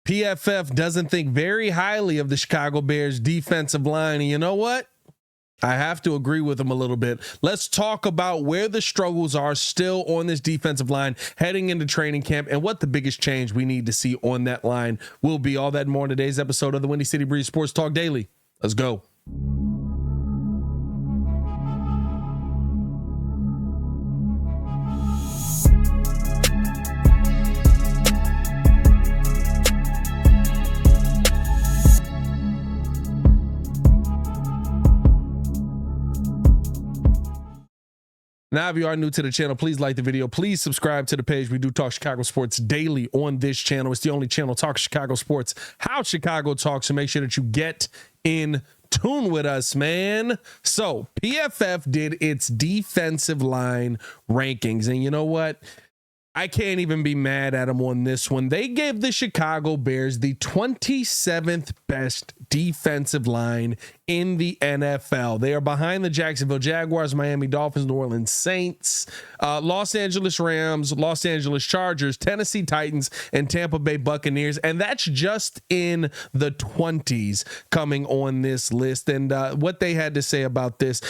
PFF doesn't think very highly of the Chicago Bears defensive line. And you know what? I have to agree with him a little bit. Let's talk about where the struggles are still on this defensive line heading into training camp and what the biggest change we need to see on that line will be. All that and more in today's episode of the Windy City Breeze Sports Talk Daily. Let's go. Now, if you are new to the channel, please like the video. Please subscribe to the page. We do talk Chicago sports daily on this channel. It's the only channel talk Chicago sports, how Chicago talks. So make sure that you get in tune with us, man. So PFF did its defensive line rankings. And you know what? I can't even be mad at them on this one. They gave the Chicago Bears the 27th best defensive line in the NFL. They are behind the Jacksonville Jaguars, Miami Dolphins, New Orleans Saints, Los Angeles Rams, Los Angeles Chargers, Tennessee Titans, and Tampa Bay Buccaneers. And that's just in the 20s coming on this list. And what they had to say about this,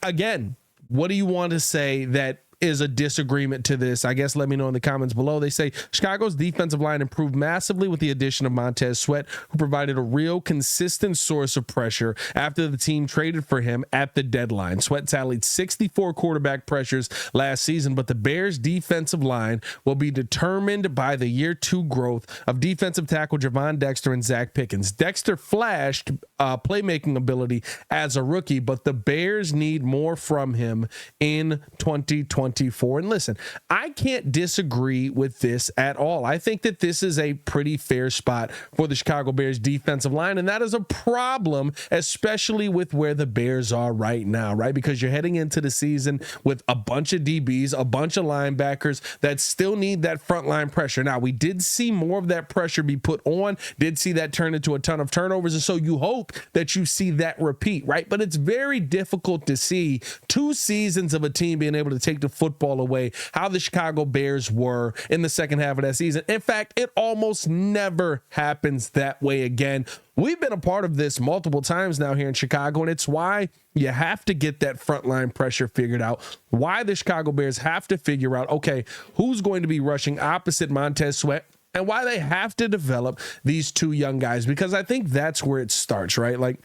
again, what do you want to say that is a disagreement to this? I guess let me know in the comments below. They say Chicago's defensive line improved massively with the addition of Montez Sweat, who provided a real consistent source of pressure after the team traded for him at the deadline. Sweat tallied 64 quarterback pressures last season, but the Bears defensive line will be determined by the year 2 growth of defensive tackle Javon Dexter and Zach Pickens. Dexter flashed playmaking ability as a rookie, but the Bears need more from him in 2024. And listen, I can't disagree with this at all. I think that this is a pretty fair spot for the Chicago Bears defensive line, and that is a problem, especially with where the Bears are right now, right? Because you're heading into the season with a bunch of DBs, a bunch of linebackers that still need that frontline pressure. Now, we did see more of that pressure be put on, did see that turn into a ton of turnovers, and so you hope that you see that repeat, right? But it's very difficult to see 2 seasons of a team being able to take the football away how the Chicago Bears were in the second half of that season. In fact, it almost never happens that way again. We've been a part of this multiple times now here in Chicago, and it's why you have to get that frontline pressure figured out, why the Chicago Bears have to figure out, okay, who's going to be rushing opposite Montez Sweat, and why they have to develop these 2 young guys, because I think that's where it starts, right? Like,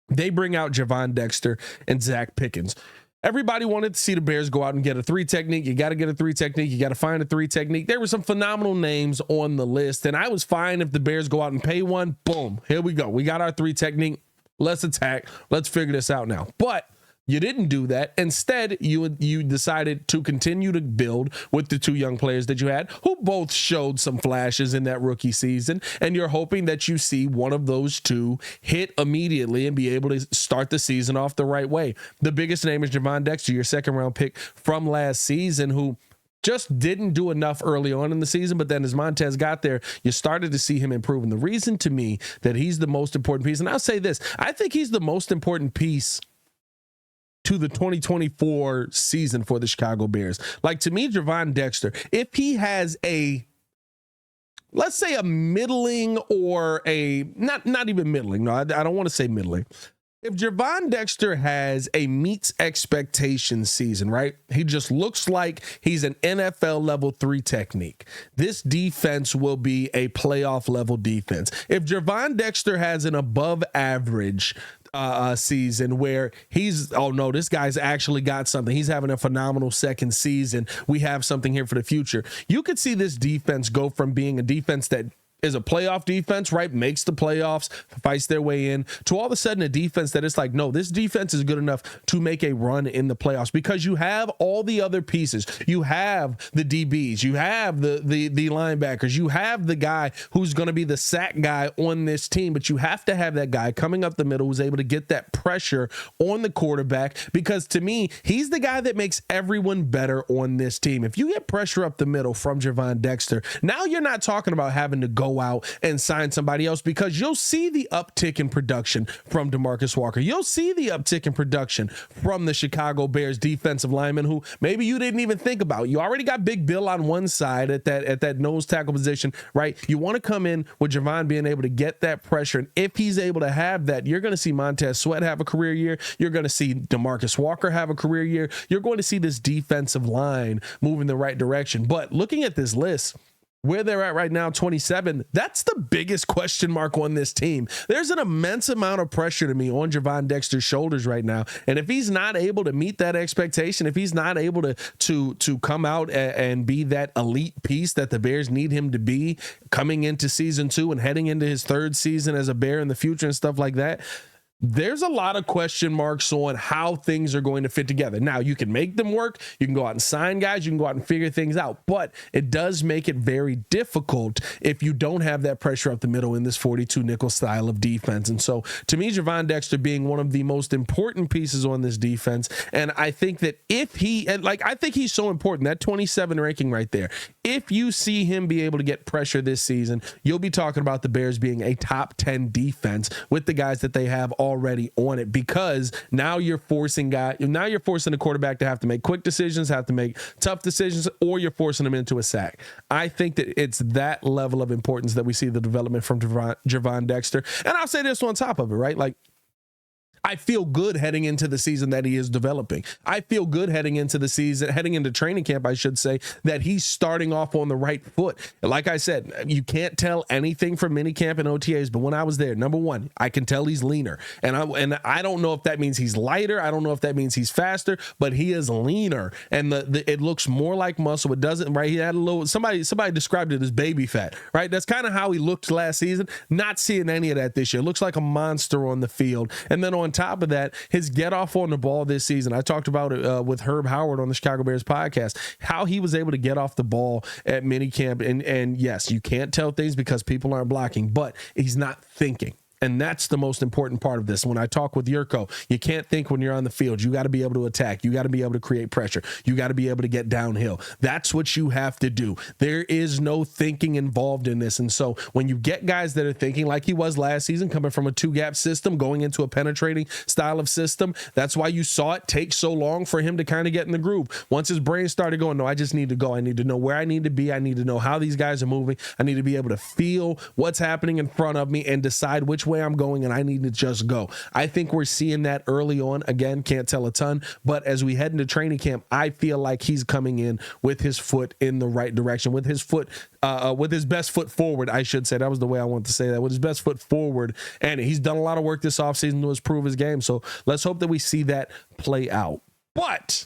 they bring out Javon Dexter and Zach Pickens. Everybody wanted to see the Bears go out and get a 3 technique. You got to get a 3 technique. You got to find a 3 technique. There were some phenomenal names on the list, and I was fine if the Bears go out and pay one. Boom, here we go. We got our 3 technique. Let's attack. Let's figure this out now. But you didn't do that. Instead, you decided to continue to build with the 2 young players that you had, who both showed some flashes in that rookie season, and you're hoping that you see one of those 2 hit immediately and be able to start the season off the right way. The biggest name is Javon Dexter, your second-round pick from last season, who just didn't do enough early on in the season, but then as Montez got there, you started to see him improve. And the reason to me that he's the most important piece, and I'll say this, I think he's the most important piece to the 2024 season for the Chicago Bears. Like, to me, Javon Dexter, if he has let's say a middling or not even middling. No, I don't want to say middling. If Javon Dexter has a meets expectations season, right? He just looks like he's an NFL level 3 technique. This defense will be a playoff level defense. If Javon Dexter has an above average season where he's, oh no, this guy's actually got something, he's having a phenomenal second season, we have something here for the future, you could see this defense go from being a defense that is a playoff defense, right? Makes the playoffs, fights their way in, to all of a sudden a defense that is like, no, this defense is good enough to make a run in the playoffs, because you have all the other pieces. You have the DBs, you have the linebackers, you have the guy who's going to be the sack guy on this team, but you have to have that guy coming up the middle who's able to get that pressure on the quarterback, because to me, he's the guy that makes everyone better on this team. If you get pressure up the middle from Javon Dexter, now you're not talking about having to go go out and sign somebody else, because you'll see the uptick in production from DeMarcus Walker. You'll see the uptick in production from the Chicago Bears defensive lineman who maybe you didn't even think about. You already got Big Bill on one side at that nose tackle position, right? You want to come in with Javon being able to get that pressure. And if he's able to have that, you're going to see Montez Sweat have a career year. You're going to see DeMarcus Walker have a career year. You're going to see this defensive line move in the right direction. But looking at this list, where they're at right now, 27, that's the biggest question mark on this team. There's an immense amount of pressure to me on Javon Dexter's shoulders right now. And if he's not able to meet that expectation, if he's not able to come out and be that elite piece that the Bears need him to be coming into season 2 and heading into his 3rd season as a Bear in the future and stuff like that, there's a lot of question marks on how things are going to fit together. Now, you can make them work. You can go out and sign guys. You can go out and figure things out. But it does make it very difficult if you don't have that pressure up the middle in this 42 nickel style of defense. And so, to me, Javon Dexter being one of the most important pieces on this defense. And I think that I think he's so important, that 27 ranking right there. If you see him be able to get pressure this season, you'll be talking about the Bears being a top 10 defense with the guys that they have already on it, because now you're forcing the quarterback to have to make quick decisions, have to make tough decisions, or you're forcing him into a sack. I think that it's that level of importance that we see the development from Javon Dexter. And I'll say this on top of it, right? Like, I feel good heading into the season that he is developing. I feel good heading into training camp, I should say, that he's starting off on the right foot. Like I said, you can't tell anything from minicamp and OTAs, but when I was there, number one, I can tell he's leaner. And I don't know if that means he's lighter. I don't know if that means he's faster, but he is leaner. And it looks more like muscle. It doesn't, right? He had a little, somebody described it as baby fat, right? That's kind of how he looked last season. Not seeing any of that this year. Looks like a monster on the field. And then on top of that, his get off on the ball this season. I talked about it with Herb Howard on the Chicago Bears podcast, how he was able to get off the ball at minicamp. And yes, you can't tell things because people aren't blocking, but he's not thinking. And that's the most important part of this. When I talk with Yurko, you can't think when you're on the field. You got to be able to attack. You got to be able to create pressure. You got to be able to get downhill. That's what you have to do. There is no thinking involved in this. And so when you get guys that are thinking like he was last season, coming from a 2-gap system, going into a penetrating style of system, that's why you saw it take so long for him to kind of get in the groove. Once his brain started going, no, I just need to go. I need to know where I need to be. I need to know how these guys are moving. I need to be able to feel what's happening in front of me and decide which way I'm going, and I need to just go. I think we're seeing that early on. Again, can't tell a ton, but as we head into training camp, I feel like he's coming in with his foot in the right direction, with his best foot forward, I should say. That was the way I want to say that, with his best foot forward. And he's done a lot of work this offseason to improve his game. So let's hope that we see that play out. But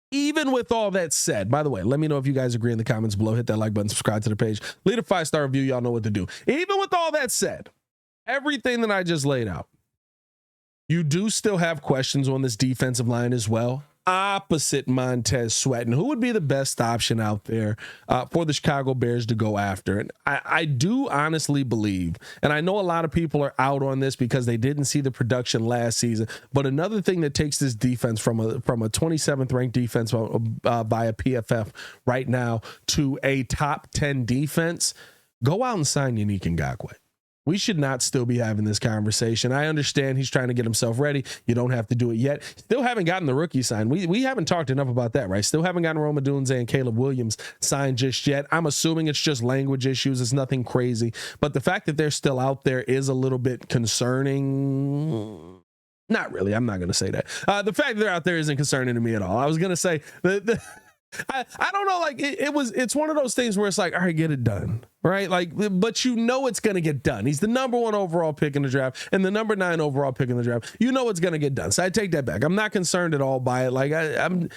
even with all that said, by the way, let me know if you guys agree in the comments below. Hit that like button, subscribe to the page, leave a 5-star review. Y'all know what to do. Even with all that said, everything that I just laid out, you do still have questions on this defensive line as well, opposite Montez Sweat. And who would be the best option out there for the Chicago Bears to go after? And I do honestly believe, and I know a lot of people are out on this because they didn't see the production last season, but another thing that takes this defense from a 27th ranked defense by a PFF right now to a top 10 defense, go out and sign Yannick Ngakoue. We should not still be having this conversation. I understand he's trying to get himself ready. You don't have to do it yet. Still haven't gotten the rookie signed. We haven't talked enough about that, right? Still haven't gotten Rome Odunze and Caleb Williams signed just yet. I'm assuming it's just language issues. It's nothing crazy. But the fact that they're still out there is a little bit concerning. Not really. I'm not going to say that. The fact that they're out there isn't concerning to me at all. I was going to say I don't know, like it's one of those things where it's like, all right, get it done, right? Like, but you know it's going to get done. He's the number 1 overall pick in the draft and the number 9 overall pick in the draft. You know it's going to get done. So I take that back. I'm not concerned at all by it. Like I'm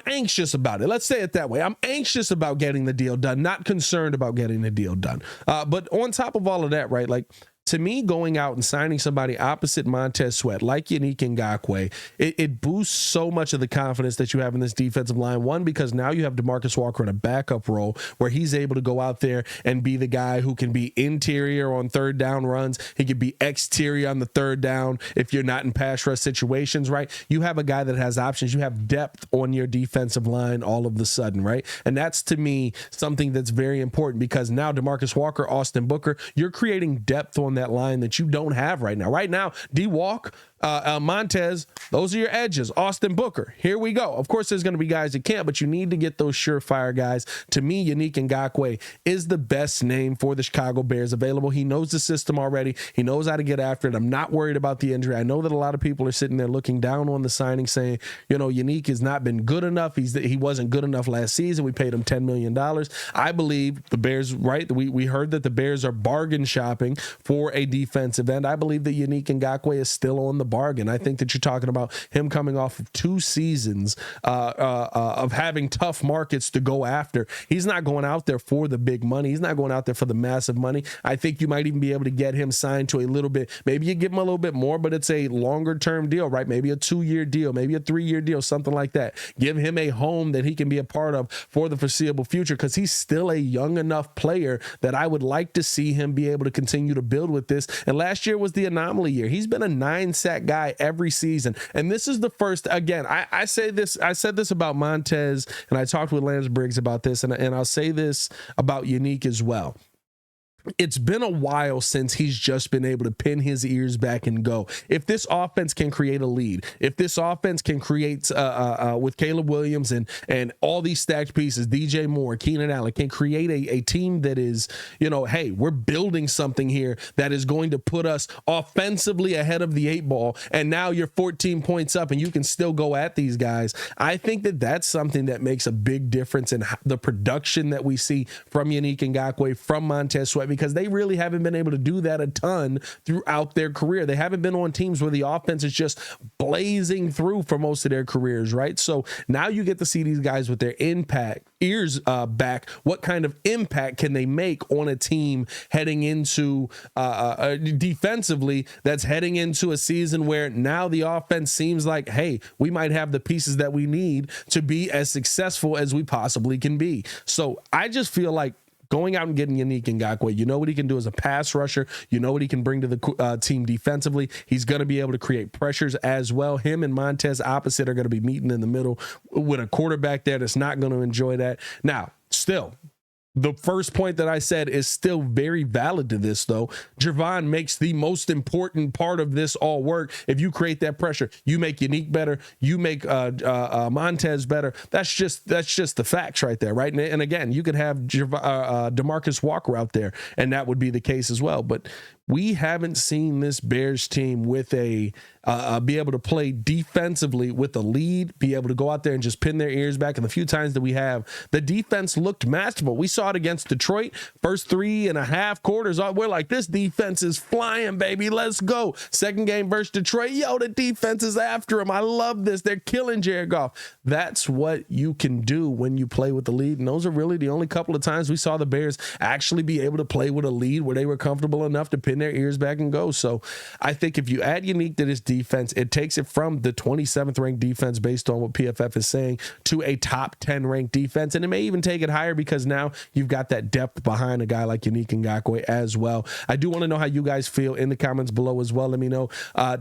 anxious about it. Let's say it that way. I'm anxious about getting the deal done, not concerned about getting the deal done. But on top of all of that, right? Like, to me, going out and signing somebody opposite Montez Sweat, like Yannick Ngakoue, it boosts so much of the confidence that you have in this defensive line. One, because now you have DeMarcus Walker in a backup role where he's able to go out there and be the guy who can be interior on third down runs. He can be exterior on the third down if you're not in pass rush situations, right? You have a guy that has options. You have depth on your defensive line all of the sudden, right? And that's, to me, something that's very important, because now DeMarcus Walker, Austin Booker, you're creating depth on that line that you don't have right now. Right now, D-Walk, Montez, those are your edges. Austin Booker, here we go. Of course, there's going to be guys that can't, but you need to get those surefire guys. To me, Yannick Ngakoue is the best name for the Chicago Bears available. He knows the system already. He knows how to get after it. I'm not worried about the injury. I know that a lot of people are sitting there looking down on the signing, saying, you know, Yannick has not been good enough. He wasn't good enough last season. We paid him $10 million. I believe the Bears, right? We heard that the Bears are bargain shopping for a defensive end. I believe that Yannick Ngakoue is still on the bargain. I think that you're talking about him coming off of 2 seasons of having tough markets to go after. He's not going out there for the big money. He's not going out there for the massive money. I think you might even be able to get him signed to a little bit. Maybe you give him a little bit more, but it's a longer term deal, right? Maybe a 2-year deal, maybe a 3-year deal, something like that. Give him a home that he can be a part of for the foreseeable future, because he's still a young enough player that I would like to see him be able to continue to build with this. And last year was the anomaly year. He's been a 9-sack guy every season, and this is the first. Again, I said this about Montez, and I talked with Lance Briggs about this, and I'll say this about Yannick as well. It's been a while since he's just been able to pin his ears back and go. If this offense can create a lead, if this offense can create with Caleb Williams and all these stacked pieces, DJ Moore, Keenan Allen, can create a team that is, you know, hey, we're building something here that is going to put us offensively ahead of the 8 ball, and now you're 14 points up and you can still go at these guys. I think that that's something that makes a big difference in the production that we see from Yannick Ngakoue, from Montez Sweat, because they really haven't been able to do that a ton throughout their career. They haven't been on teams where the offense is just blazing through for most of their careers, right? So now you get to see these guys with their ears back. What kind of impact can they make on a team heading into defensively that's heading into a season where now the offense seems like, hey, we might have the pieces that we need to be as successful as we possibly can be. So I just feel like going out and getting Yannick Ngakoue, you know what he can do as a pass rusher. You know what he can bring to the team defensively. He's going to be able to create pressures as well. Him and Montez opposite are going to be meeting in the middle with a quarterback there that's not going to enjoy that. Now, still, the first point that I said is still very valid to this, though. Javon makes the most important part of this all work. If you create that pressure, you make Yannick better, you make Montez better. That's just the facts right there, right? And again, you could have DeMarcus Walker out there, and that would be the case as well. But we haven't seen this Bears team with be able to play defensively with a lead, be able to go out there and just pin their ears back. And the few times that we have, the defense looked masterful. We saw it against Detroit. First 3.5 quarters, we're like, this defense is flying, baby. Let's go. Second game versus Detroit, the defense is after him. I love this. They're killing Jared Goff. That's what you can do when you play with the lead. And those are really the only couple of times we saw the Bears actually be able to play with a lead where they were comfortable enough to pin their ears back and go. So I think if you add Yannick to this defense, it takes it from the 27th ranked defense based on what PFF is saying to a top 10 ranked defense. And it may even take it higher because now you've got that depth behind a guy like Yannick Ngakoue as well. I do want to know how you guys feel in the comments below as well. Let me know.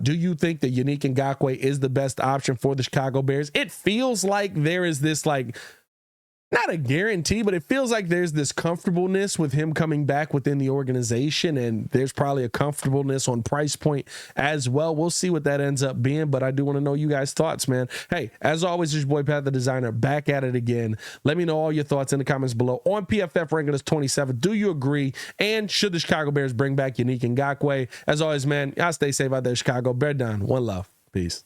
Do you think that Yannick Ngakoue is the best option for the Chicago Bears? It feels like there is this not a guarantee, but it feels like there's this comfortableness with him coming back within the organization, and there's probably a comfortableness on price point as well. We'll see what that ends up being, but I do want to know you guys' thoughts, man. Hey, as always, it's your boy Pat the Designer back at it again. Let me know all your thoughts in the comments below. On PFF ranking as 27th, do you agree? And should the Chicago Bears bring back Yannick Ngakoue? As always, man, y'all stay safe out there, Chicago. Bear down. One love. Peace.